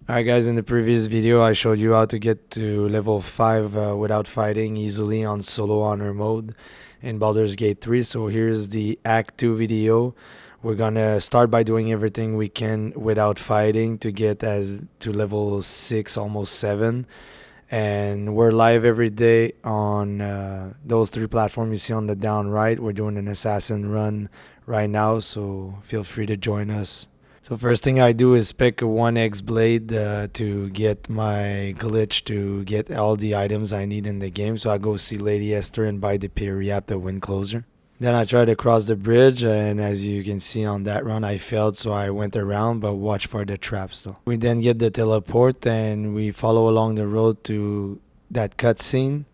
Alright guys, in the previous video I showed you how to get to level 5 without fighting easily on Solo Honour mode in Baldur's Gate 3. So here's the Act 2 video. We're gonna start by doing everything we can without fighting to get to level 6, almost 7. And we're live every day on those 3 platforms you see on the down right. We're doing an assassin run right now, so feel free to join us. So first thing I do is pick a 1x blade to get my glitch to get all the items I need in the game. So I go see Lady Esther and buy the Periap, the wind closer. Then I try to cross the bridge, and as you can see on that run I failed, so I went around, but watch for the traps though. We then get the teleport and we follow along the road to that cutscene.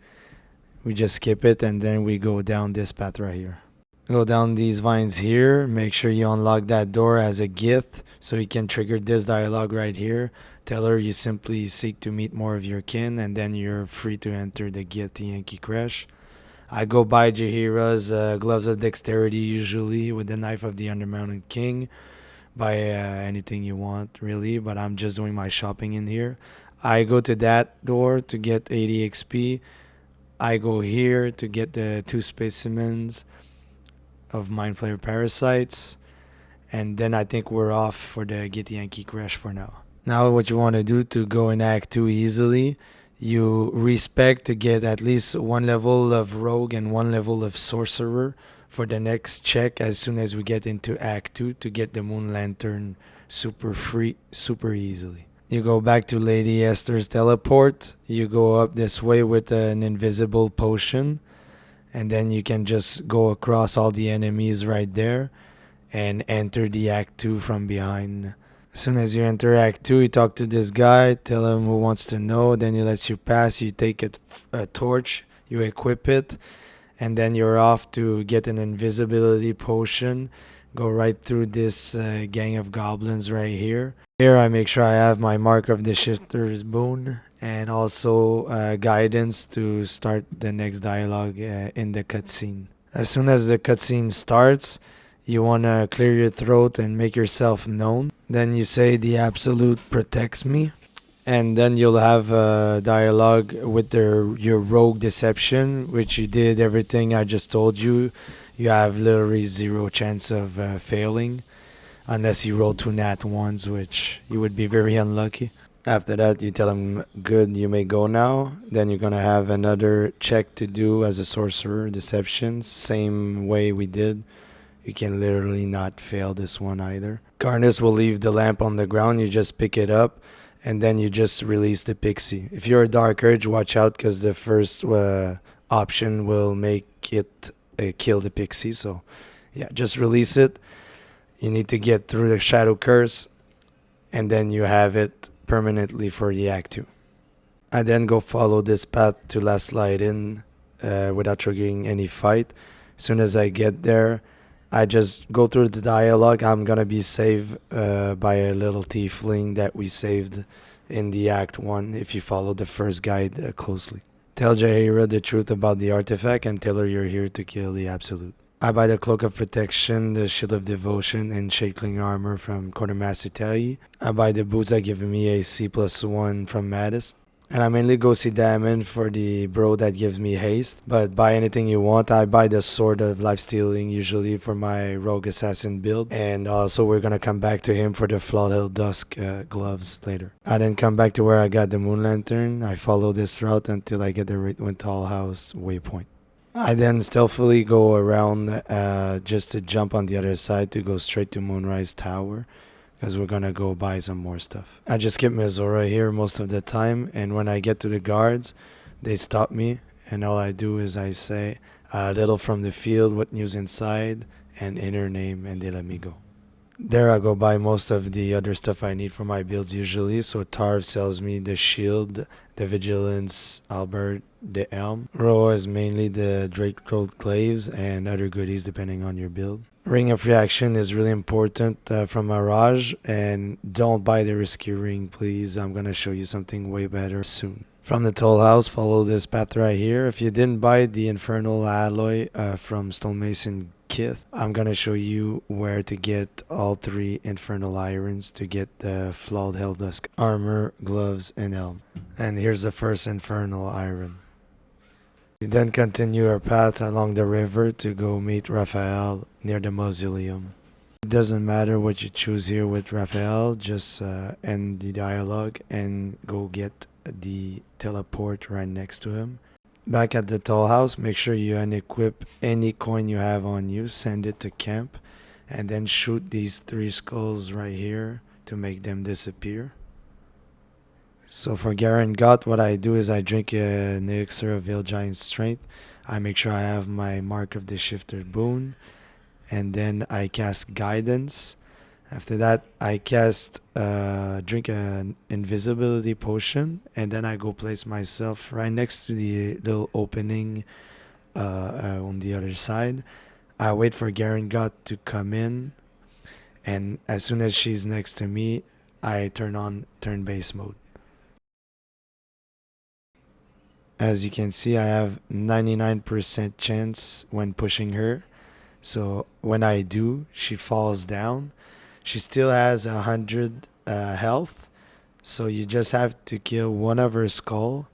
We just skip it and then we go down this path right here. Go down these vines here, make sure you unlock that door as a Gith so you can trigger this dialogue right here. Tell her you simply seek to meet more of your kin, and then you're free to enter the Githyanki Crèche. I go buy Jaheira's gloves of dexterity usually with the knife of the Undermountain King. Buy anything you want really, but I'm just doing my shopping in here. I go to that door to get 80 XP. I go here to get the 2 specimens of Mindflayer parasites, and then I think we're off for the Githyanki Crèche for now. Now what you want to do to go in Act 2 easily, you respec to get at least 1 level of Rogue and 1 level of Sorcerer for the next check as soon as we get into Act 2 to get the Moonlantern super easily. You go back to Lady Esther's teleport, you go up this way with an invisible potion, and then you can just go across all the enemies right there and enter the Act 2 from behind. As soon as you enter Act 2, you talk to this guy, tell him who wants to know, then he lets you pass, you take a torch, you equip it, and then you're off to get an invisibility potion. Go right through this gang of goblins right here. Here I make sure I have my Mark of the Shifter's Boon and also guidance to start the next dialogue in the cutscene. As soon as the cutscene starts, you want to clear your throat and make yourself known. Then you say the Absolute protects me, and then you'll have a dialogue with your rogue deception, which you did everything I just told you. You have literally 0 chance of failing unless you roll 2 nat 1s, which you would be very unlucky. After that, you tell him, good, you may go now. Then you're going to have another check to do as a sorcerer, deception, same way we did. You can literally not fail this one either. Karnus will leave the lamp on the ground, you just pick it up, and then you just release the pixie. If you're a Dark Urge, watch out, because the first option will make it kill the pixie. So yeah, just release it. You need to get through the Shadow Curse, and then you have it permanently for the Act 2. I then go follow this path to Last Light In without triggering any fight. As soon as I get there, I just go through the dialogue. I'm gonna be saved by a little tiefling that we saved in the Act 1 if you follow the first guide closely. Tell Jaheira the truth about the artifact and tell her you're here to kill the Absolute. I buy the Cloak of Protection, the Shield of Devotion, and Shakeling Armor from Quartermaster Telly. I buy the boots that give me a C+1 from Mattis. And I mainly go see Damon for the bro that gives me haste. But buy anything you want. I buy the Sword of Lifestealing usually for my Rogue Assassin build. And also we're gonna come back to him for the Flawed Hill Dusk gloves later. I then come back to where I got the Moonlantern. I follow this route until I get the Wraithwind Tall House waypoint. I then stealthily go around just to jump on the other side to go straight to Moonrise Tower, because we're gonna go buy some more stuff. I just skip Mizora here most of the time, and when I get to the guards, they stop me, and all I do is I say a little from the field, what news inside, and inner name, and they let me go. There I go buy most of the other stuff I need for my builds usually. So Tarv sells me the shield, the vigilance, Albert, the elm. Roa is mainly the Drake Gold Glaives and other goodies depending on your build. Ring of Reaction is really important from Mirage, and don't buy the risky ring please. I'm gonna show you something way better soon. From the Toll House, follow this path right here. If you didn't buy the Infernal Alloy from Stonemason Gith. I'm gonna show you where to get all 3 Infernal Irons to get the Flawed Helldusk armor, gloves, and helm. And here's the first Infernal Iron. We then continue our path along the river to go meet Raphael near the mausoleum. It doesn't matter what you choose here with Raphael, just end the dialogue and go get the teleport right next to him. Back at the toll house, make sure you unequip any coin you have on you, send it to camp, and then shoot these 3 skulls right here to make them disappear. So for Gerringothe, what I do is I drink an elixir of Veil Giant Strength. I make sure I have my Mark of the Shifter boon, and then I cast Guidance. After that, I drink an invisibility potion, and then I go place myself right next to the little opening on the other side. I wait for Gerringothe to come in, and as soon as she's next to me, I turn on turn-based mode. As you can see, I have 99% chance when pushing her. So when I do, she falls down. She still has 100 health. So you just have to kill one of her skull.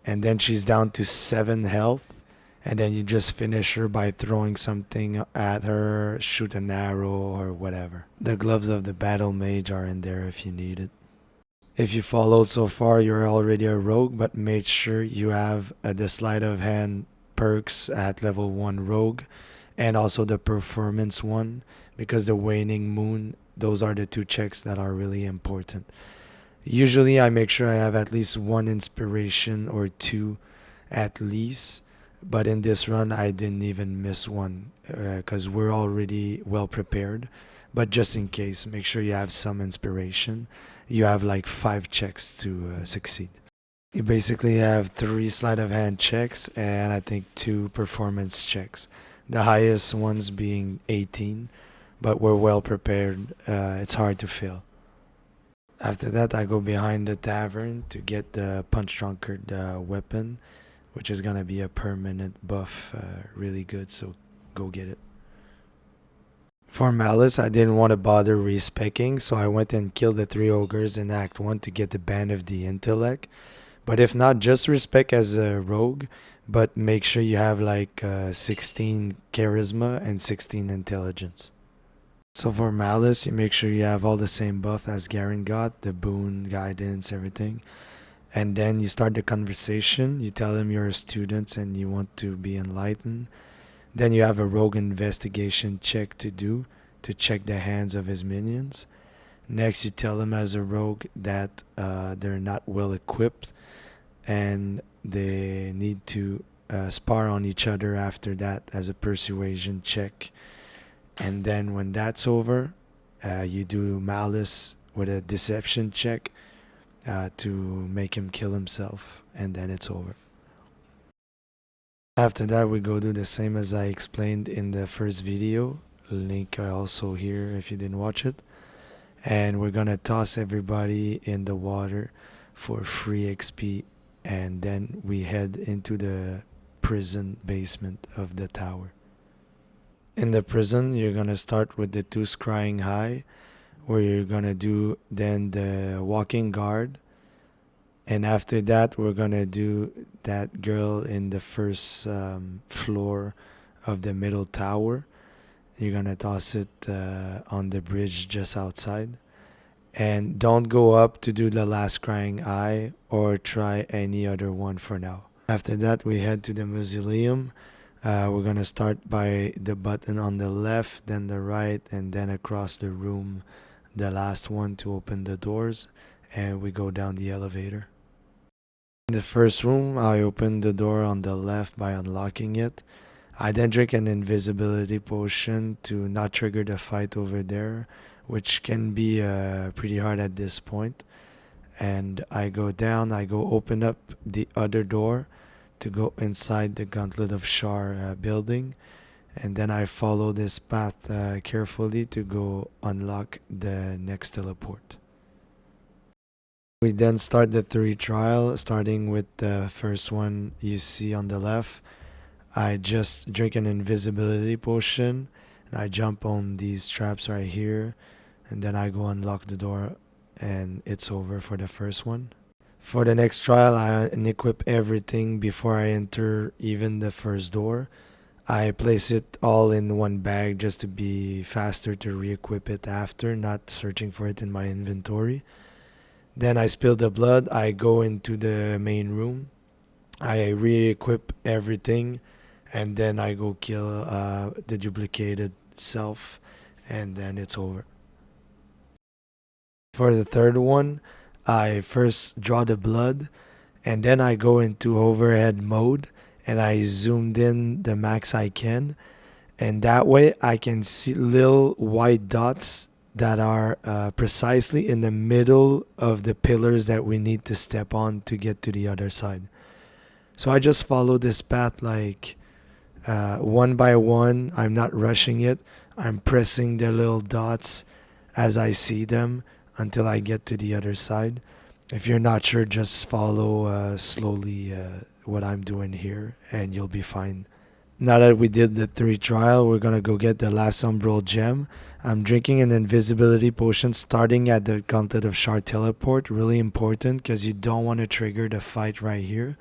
And then she's down to 7 health. And then you just finish her by throwing something at her, shoot an arrow or whatever. The gloves of the battle mage are in there if you need it. If you followed so far, you're already a rogue, but make sure you have the sleight of hand perks at level 1 rogue, and also the performance one, because the Wanning Moon, those are the 2 checks that are really important. Usually I make sure I have at least 1 inspiration or 2 at least, but in this run I didn't even miss one because we're already well prepared. But just in case, make sure you have some inspiration. You have like 5 checks to succeed. You basically have 3 sleight of hand checks and I think 2 performance checks. The highest ones being 18, but we're well prepared. It's hard to fail. After that, I go behind the tavern to get the Punch Drunkard weapon, which is gonna be a permanent buff, really good, so go get it. For Malus, I didn't want to bother respecking, so I went and killed the 3 ogres in Act 1 to get the Band of the Intellect. But if not, just respec as a rogue, but make sure you have like 16 charisma and 16 intelligence. So for Malus, you make sure you have all the same buff as Gerringothe, the boon, guidance, everything. And then you start the conversation, you tell him you're a student and you want to be enlightened. Then you have a rogue investigation check to do to check the hands of his minions. Next, you tell him as a rogue that they're not well equipped and they need to spar on each other after that as a persuasion check. And then when that's over, you do Malus with a deception check to make him kill himself, and then it's over. After that, we go do the same as I explained in the first video. Link also here if you didn't watch it. And we're gonna toss everybody in the water for free XP, and then we head into the prison basement of the tower. In the prison, you're gonna start with the 2 scrying high, where you're gonna do then the walking guard. And after that, we're gonna do that girl in the first floor of the middle tower. You're gonna toss it on the bridge just outside. And don't go up to do the last crying eye or try any other one for now. After that, we head to the mausoleum. We're gonna start by the button on the left, then the right, and then across the room, the last one to open the doors, and we go down the elevator. In the first room, I open the door on the left by unlocking it. I then drink an invisibility potion to not trigger the fight over there, which can be pretty hard at this point. And I go down, I go open up the other door to go inside the Gauntlet of Shar building. And then I follow this path carefully to go unlock the next teleport. We then start the 3 trial, starting with the first one you see on the left. I just drink an invisibility potion And I jump on these traps right here, and then I go unlock the door, and it's over for the first one. For the next trial, I unequip everything before I enter even the first door. I place it all in one bag just to be faster to re-equip it after, not searching for it in my inventory. Then I spill the blood, I go into the main room, I re-equip everything, and then I go kill the duplicated self, and then it's over. For the third one, I first draw the blood, and then I go into overhead mode, and I zoomed in the max I can, and that way I can see little white dots that are precisely in the middle of the pillars that we need to step on to get to the other side. So I just follow this path like one by one. I'm not rushing it. I'm pressing the little dots as I see them until I get to the other side. If you're not sure, just follow slowly what I'm doing here and you'll be fine. Now that we did the 3 trial, we're gonna go get the last Umbral Gem. I'm drinking an invisibility potion starting at the Gauntlet of Shar teleport. Really important because you don't want to trigger the fight right here.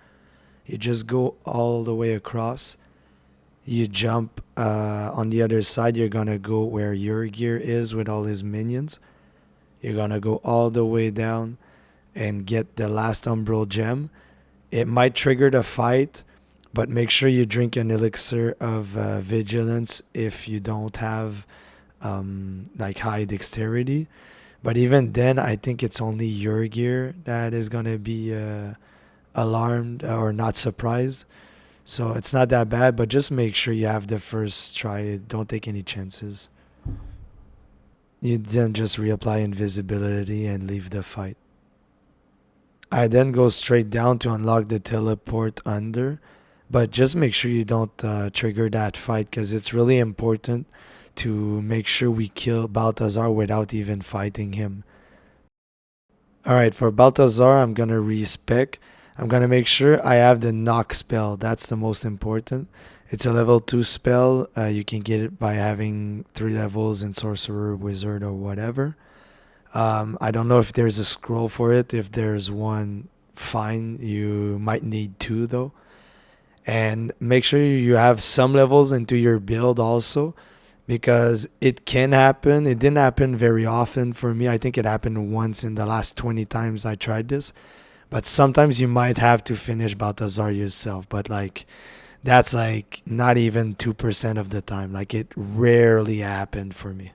You just go all the way across. You jump on the other side. You're gonna go where Yurgir is with all his minions. You're gonna go all the way down and get the last Umbral Gem. It might trigger the fight, but make sure you drink an elixir of vigilance if you don't have like high dexterity. But even then, I think it's only Yurgir that is gonna be alarmed or not surprised. So it's not that bad, but just make sure you have the first try. Don't take any chances. You then just reapply invisibility and leave the fight. I then go straight down to unlock the teleport under, but just make sure you don't trigger that fight because it's really important to make sure we kill Balthazar without even fighting him. Alright, for Balthazar, I'm gonna respec. I'm gonna make sure I have the knock spell. That's the most important. It's a level 2 spell. You can get it by having 3 levels in Sorcerer, Wizard, or whatever. I don't know if there's a scroll for it. If there's one, fine. You might need 2 though. And make sure you have some levels into your build also, because it can happen. It didn't happen very often for me. I think it happened once in the last 20 times I tried this. But sometimes you might have to finish Balthazar yourself. But like, that's like not even 2% of the time. Like, it rarely happened for me.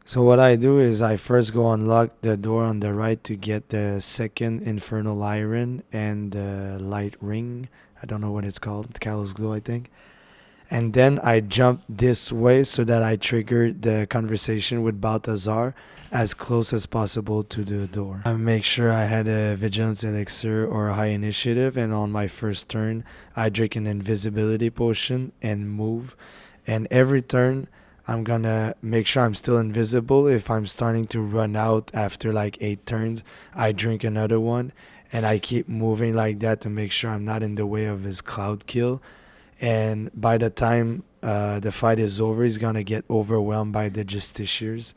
So what I do is I first go unlock the door on the right to get the second Infernal Iron and the light ring. I don't know what it's called. Callous Glow, I think. And then I jump this way so that I trigger the conversation with Balthazar as close as possible to the door. I make sure I had a Vigilance Elixir or a high initiative, and on my first turn I drink an invisibility potion and move. And every turn I'm gonna make sure I'm still invisible. If I'm starting to run out after like 8 turns, I drink another one, and I keep moving like that to make sure I'm not in the way of his cloud kill. And by the time the fight is over, he's gonna get overwhelmed by the Justiciars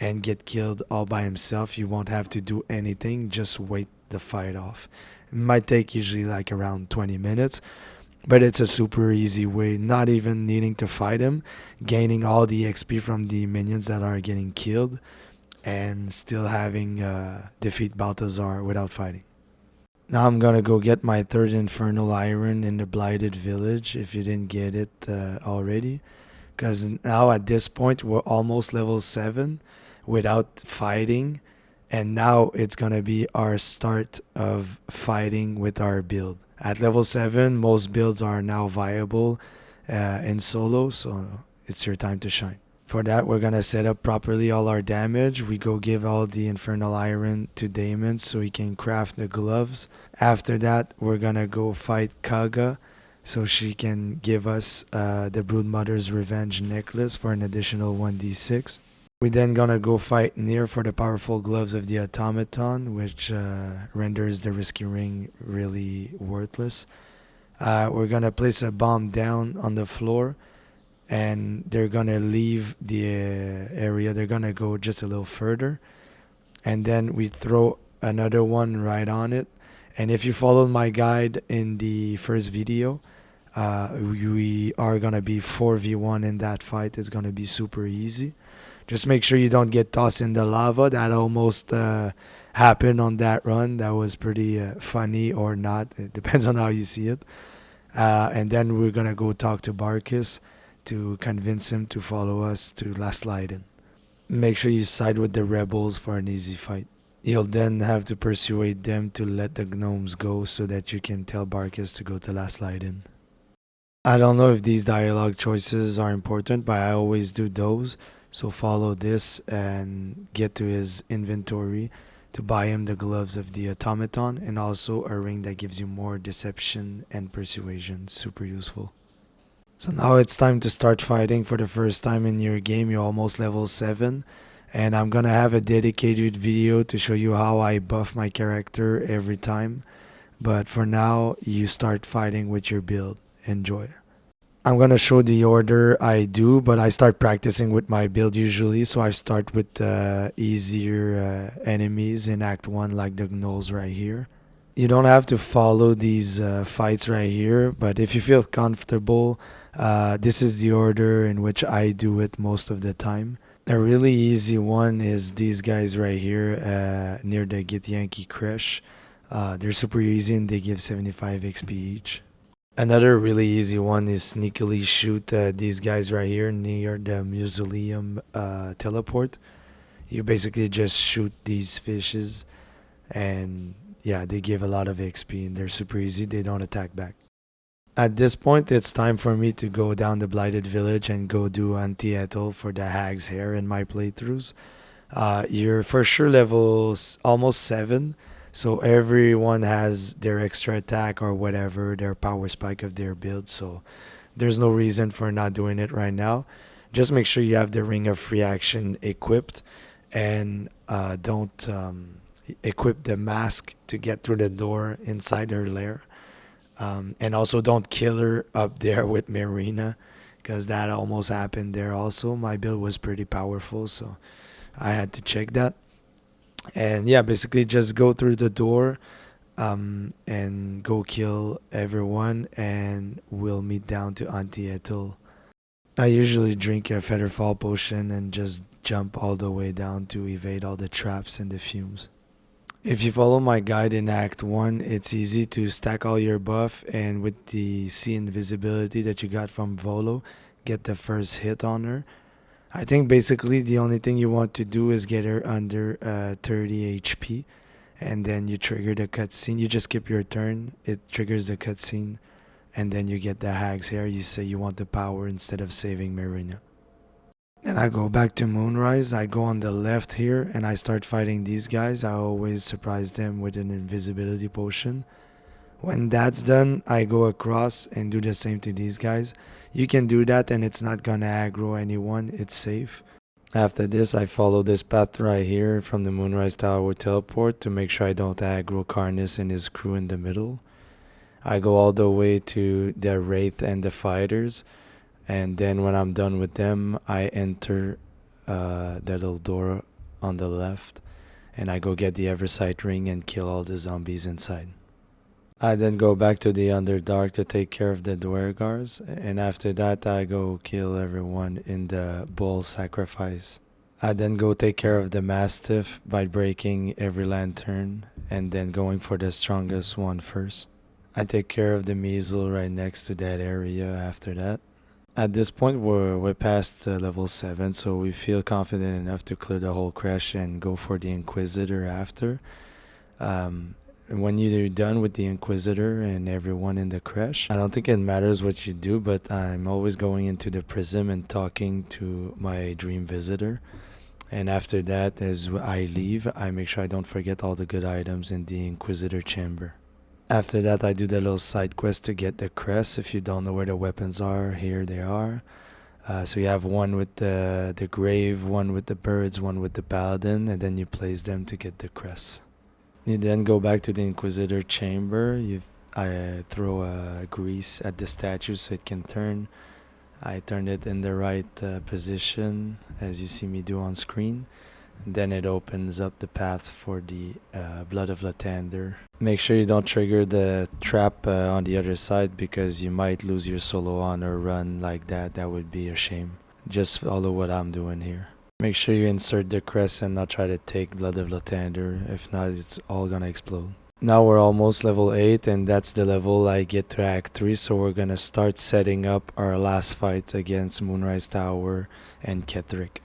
and get killed all by himself. You won't have to do anything, just wait the fight off. It might take usually like around 20 minutes, but it's a super easy way, not even needing to fight him, gaining all the XP from the minions that are getting killed, and still having defeat Balthazar without fighting. Now I'm gonna go get my 3rd Infernal Iron in the Blighted Village if you didn't get it already, because now at this point we're almost level 7 without fighting, and now it's gonna be our start of fighting with our build. At level 7, most builds are now viable in solo, so it's your time to shine. For that, we're gonna set up properly all our damage. We go give all the Infernal Iron to Damon so he can craft the gloves. After that, we're gonna go fight Kaga so she can give us the Broodmother's Revenge necklace for an additional 1d6. We then gonna go fight Nier for the powerful gloves of the automaton, which renders the risky ring really worthless. We're gonna place a bomb down on the floor and they're gonna leave the area. They're gonna go just a little further, and then we throw another one right on it. And if you followed my guide in the first video, we are gonna be 4v1 in that fight. It's gonna be super easy. Just make sure you don't get tossed in the lava. That almost happened on that run. That was pretty funny or not. It depends on how you see it. And then we're gonna go talk to Barkis to convince him to follow us to Last Leiden. Make sure you side with the rebels for an easy fight. You'll then have to persuade them to let the gnomes go so that you can tell Barkis to go to Last Leiden. I don't know if these dialogue choices are important, but I always do those. So follow this and get to his inventory to buy him the gloves of the automaton and also a ring that gives you more deception and persuasion. Super useful. So now it's time to start fighting for the first time in your game. You're almost level 7. And I'm gonna have a dedicated video to show you how I buff my character every time. But for now, you start fighting with your build. Enjoy. I'm gonna show the order I do, but I start practicing with my build usually. So I start with easier enemies in Act 1 like the Gnolls right here. You don't have to follow these fights right here, but if you feel comfortable, this is the order in which I do it most of the time. A really easy one is these guys right here near the Githyanki Crèche. They're super easy and they give 75 XP each. Another really easy one is sneakily shoot these guys right here near the mausoleum teleport. You basically just shoot these fishes and yeah, they give a lot of XP and they're super easy. They don't attack back. At this point, it's time for me to go down the Blighted Village and go do Auntie Ethel for the Hag's Hair in my playthroughs. You're for sure level almost 7, so everyone has their extra attack or whatever, their power spike of their build, so there's no reason for not doing it right now. Just make sure you have the Ring of Free Action equipped and don't equip the mask to get through the door inside her lair. And also don't kill her up there with Marina, because that almost happened there also. My build was pretty powerful, so I had to check that. And yeah, basically just go through the door and go kill everyone, and we'll meet down to Auntie Ethel. I usually drink a Featherfall potion and just jump all the way down to evade all the traps and the fumes. If you follow my guide in Act 1, it's easy to stack all your buff, and with the sea invisibility that you got from Volo, get the first hit on her. I think basically the only thing you want to do is get her under 30 HP, and then you trigger the cutscene. You just skip your turn, it triggers the cutscene, and then you get the Hag's Hair. You say you want the power instead of saving Marina. And I go back to Moonrise. I go on the left here and I start fighting these guys. I always surprise them with an invisibility potion. When that's done, I go across and do the same to these guys. You can do that and it's not gonna aggro anyone. It's safe. After this, I follow this path right here from the Moonrise Tower teleport to make sure I don't aggro Karnus and his crew in the middle. I go all the way to the Wraith and the fighters. And then when I'm done with them, I enter the little door on the left. And I go get the Eversight ring and kill all the zombies inside. I then go back to the Underdark to take care of the Dwergars. And after that, I go kill everyone in the Bull Sacrifice. I then go take care of the Mastiff by breaking every lantern and then going for the strongest one first. I take care of the Measle right next to that area after that. At this point, we're past level 7, so we feel confident enough to clear the whole Crèche and go for the Inquisitor after. When you're done with the Inquisitor and everyone in the Crèche, I don't think it matters what you do, but I'm always going into the Prism and talking to my dream visitor. And after that, as I leave, I make sure I don't forget all the good items in the Inquisitor chamber. After that, I do the little side quest to get the crest. If you don't know where the weapons are, here they are. So you have one with the grave, one with the birds, one with the paladin, and then you place them to get the crest. You then go back to the Inquisitor chamber. I throw grease at the statue so it can turn. I turned it in the right position, as you see me do on screen. Then it opens up the path for the Blood of Lethander. Make sure you don't trigger the trap on the other side, because you might lose your solo honor run like that. That would be a shame. Just follow what I'm doing here. Make sure you insert the crest and not try to take Blood of Lethander. If not, it's all gonna explode. Now we're almost level 8, and that's the level I get to Act 3, so we're gonna start setting up our last fight against Moonrise Tower and Ketheric.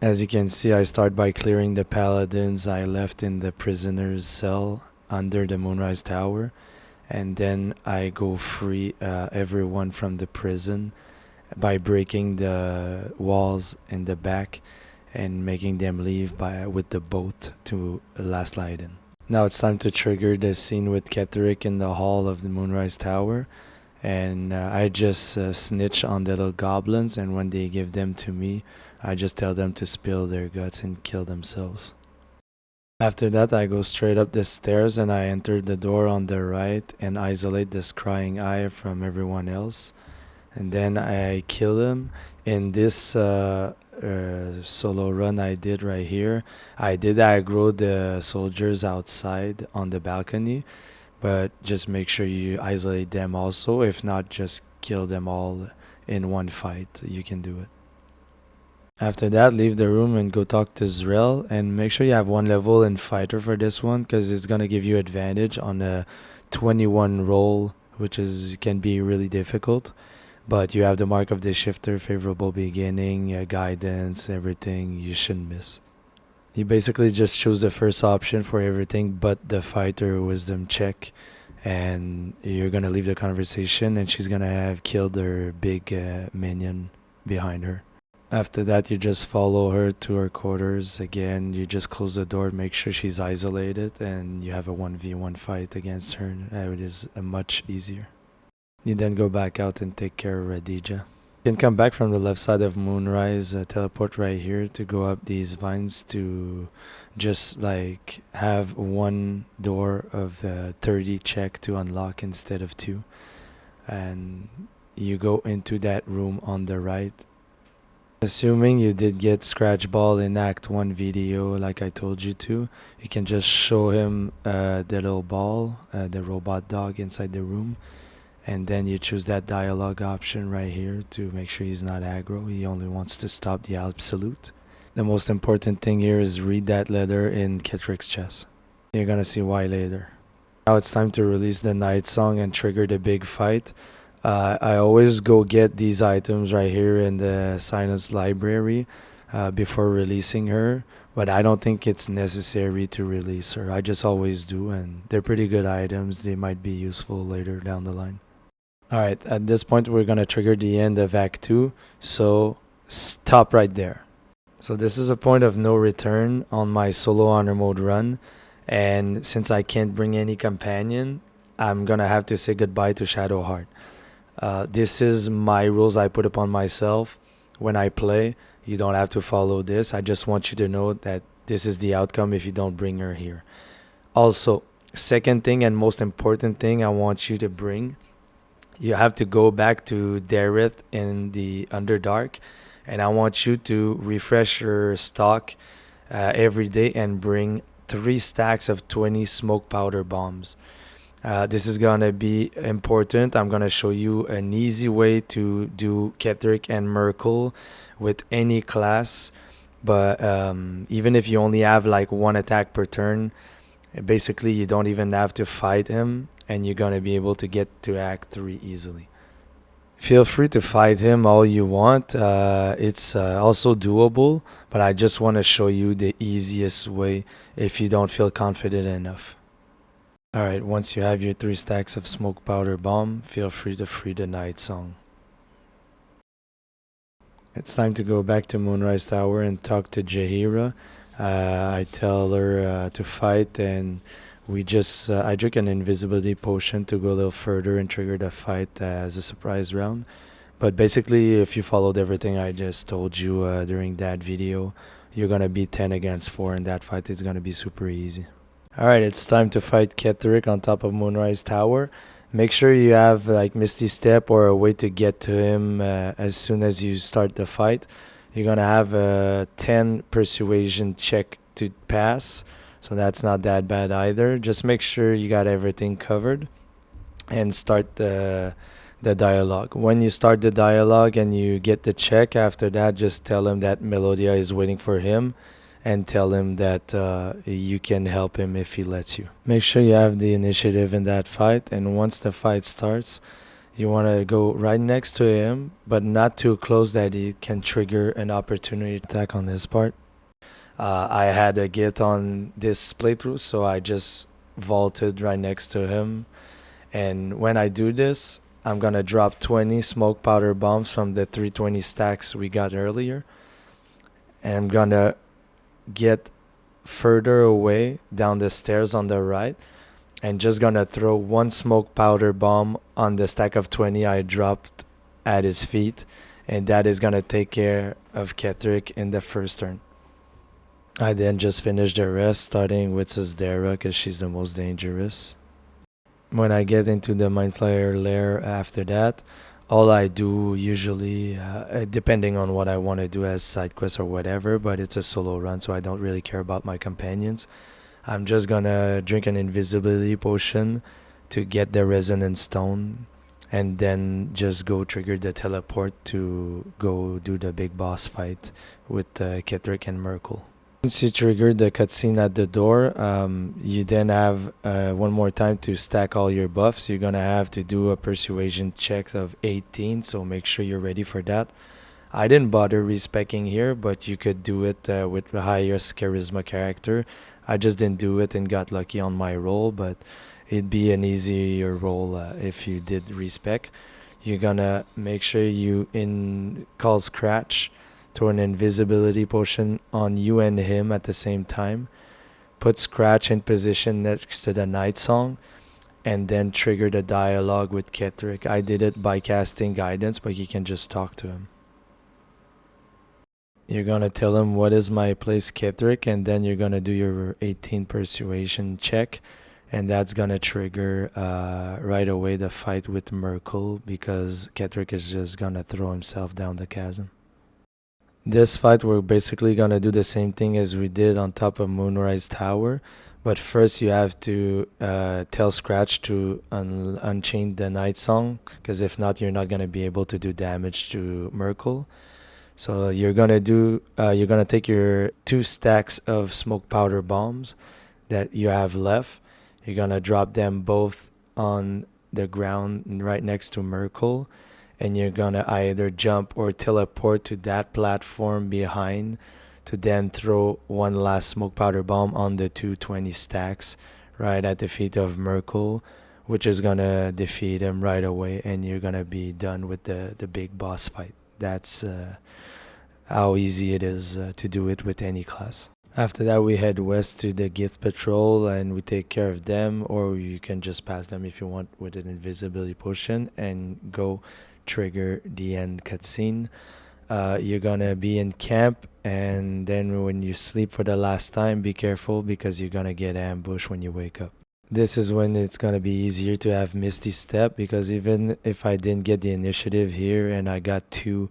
As you can see, I start by clearing the paladins I left in the prisoner's cell under the Moonrise Tower, and then I go free everyone from the prison by breaking the walls in the back and making them leave with the boat to Last Leiden. Now it's time to trigger the scene with Ketheric in the hall of the Moonrise Tower, and I just snitch on the little goblins, and when they give them to me, I just tell them to spill their guts and kill themselves. After that, I go straight up the stairs and I enter the door on the right and isolate this crying eye from everyone else. And then I kill him. In this solo run I did right here, I did aggro the soldiers outside on the balcony, but just make sure you isolate them also. If not, just kill them all in one fight. You can do it. After that, leave the room and go talk to Zrel, and make sure you have 1 level in fighter for this one, because it's going to give you advantage on a 21 roll, which can be really difficult. But you have the mark of the shifter, favorable beginning, guidance, everything you shouldn't miss. You basically just choose the first option for everything but the fighter wisdom check, and you're going to leave the conversation, and she's going to have killed her big minion behind her. After that, you just follow her to her quarters. Again, you just close the door, make sure she's isolated, and you have a 1v1 fight against her. It is much easier. You then go back out and take care of Radija. You can come back from the left side of Moonrise, teleport right here to go up these vines to just like have 1 door of the 30 check to unlock instead of 2. And you go into that room on the right. Assuming you did get Scratch Ball in Act 1 video like I told you to, you can just show him the little ball, the robot dog inside the room, and then you choose that dialogue option right here to make sure he's not aggro. He only wants to stop the absolute. The most important thing here is read that letter in Ketheric's chest. You're gonna see why later. Now it's time to release the Nightsong and trigger the big fight. I always go get these items right here in the Silence Library before releasing her, but I don't think it's necessary to release her. I just always do, and they're pretty good items. They might be useful later down the line. Alright, at this point we're going to trigger the end of Act 2, so stop right there. So this is a point of no return on my solo honor mode run, and since I can't bring any companion, I'm going to have to say goodbye to Shadowheart. This is my rules I put upon myself when I play. You don't have to follow this. I just want you to know that this is the outcome if you don't bring her here. Also, second thing and most important thing I want you to bring, you have to go back to Dareth in the Underdark, and I want you to refresh your stock every day and bring 3 stacks of 20 smoke powder bombs. This is gonna be important. I'm gonna show you an easy way to do Ketheric and Myrkul with any class, but even if you only have like 1 attack per turn, basically you don't even have to fight him, and you're gonna be able to get to Act 3 easily. Feel free to fight him all you want. It's also doable, but I just want to show you the easiest way if you don't feel confident enough. Alright, once you have your 3 stacks of smoke powder bomb, feel free to free the Nightsong. It's time to go back to Moonrise Tower and talk to Jaheira. I tell her to fight, and I drink an invisibility potion to go a little further and trigger the fight as a surprise round. But basically, if you followed everything I just told you during that video, you're gonna be 10 against 4 in that fight. It's gonna be super easy. Alright, it's time to fight Ketheric on top of Moonrise Tower. Make sure you have like Misty Step or a way to get to him as soon as you start the fight. You're gonna have a 10 persuasion check to pass, so that's not that bad either. Just make sure you got everything covered and start the dialogue. When you start the dialogue and you get the check, after that just tell him that Melodia is waiting for him and tell him that you can help him if he lets you. Make sure you have the initiative in that fight, and once the fight starts, you want to go right next to him, but not too close that he can trigger an opportunity attack on his part. I had a Gith on this playthrough, so I just vaulted right next to him. And when I do this, I'm going to drop 20 smoke powder bombs from the 320 stacks we got earlier. And I'm going to get further away down the stairs on the right and just gonna throw one smoke powder bomb on the stack of 20 I dropped at his feet, and that is gonna take care of Ketheric in the first turn. I then just finished the rest, starting with Suzdera because she's the most dangerous. When I get into the Mindflayer lair after that, all I do usually, depending on what I want to do as side quests or whatever, but it's a solo run, so I don't really care about my companions. I'm just gonna drink an invisibility potion to get the resonance stone, and then just go trigger the teleport to go do the big boss fight with Ketheric and Myrkul. Once you trigger the cutscene at the door, you then have one more time to stack all your buffs. You're gonna have to do a persuasion check of 18, so make sure you're ready for that. I didn't bother respecing here, but you could do it with the highest charisma character. I just didn't do it and got lucky on my roll, but it'd be an easier roll if you did respec. You're gonna make sure you call Crèche to an invisibility potion on you and him at the same time. Put Crèche in position next to the Nightsong, and then trigger the dialogue with Ketheric. I did it by casting guidance, but you can just talk to him. You're gonna tell him what is my place, Ketheric, and then you're gonna do your 18 persuasion check, and that's gonna trigger right away the fight with Myrkul, because Ketheric is just gonna throw himself down the chasm. This fight, we're basically gonna do the same thing as we did on top of Moonrise Tower, but first you have to tell Crèche to unchain the Nightsong, because if not, you're not gonna be able to do damage to Myrkul. So you're gonna take your 2 stacks of smoke powder bombs that you have left. You're gonna drop them both on the ground right next to Myrkul, and you're gonna either jump or teleport to that platform behind to then throw one last smoke powder bomb on the 220 stacks right at the feet of Myrkul, which is gonna defeat him right away, and you're gonna be done with the big boss fight. That's how easy it is to do it with any class. After that, we head west to the Gith patrol and we take care of them, or you can just pass them if you want with an invisibility potion and go trigger the end cutscene. You're gonna be in camp, and then when you sleep for the last time, be careful because you're gonna get ambushed when you wake up. This is when it's gonna be easier to have Misty Step, because even if I didn't get the initiative here and I got 2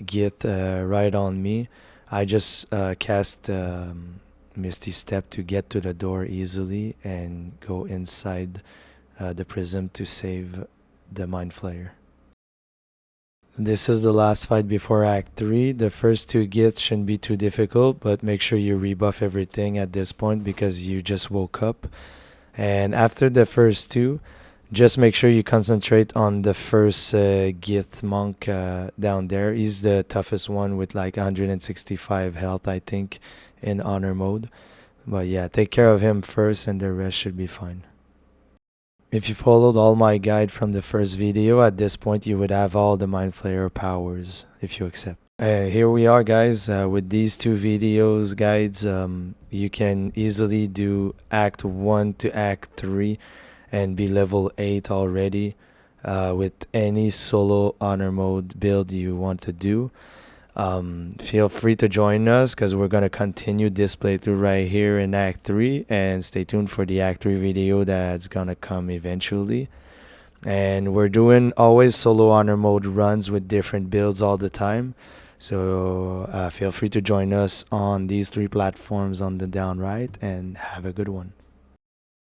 Gith right on me, I just cast Misty Step to get to the door easily and go inside the prism to save the Mindflayer. This is the last fight before Act 3. The first 2 Giths shouldn't be too difficult, but make sure you rebuff everything at this point because you just woke up. And after the first 2, just make sure you concentrate on the first Gith monk down there. He's the toughest one with like 165 health, I think, in honor mode. But yeah, take care of him first and the rest should be fine. If you followed all my guide from the first video, at this point you would have all the Mindflayer powers if you accept. Here we are, guys, with these 2 videos guides. You can easily do Act 1 to Act 3 and be level 8 already with any solo honor mode build you want to do. Feel free to join us because we're going to continue this playthrough right here in Act 3, and stay tuned for the Act 3 video that's going to come eventually. And we're doing always solo honor mode runs with different builds all the time. So feel free to join us on these 3 platforms on the down right, and have a good one.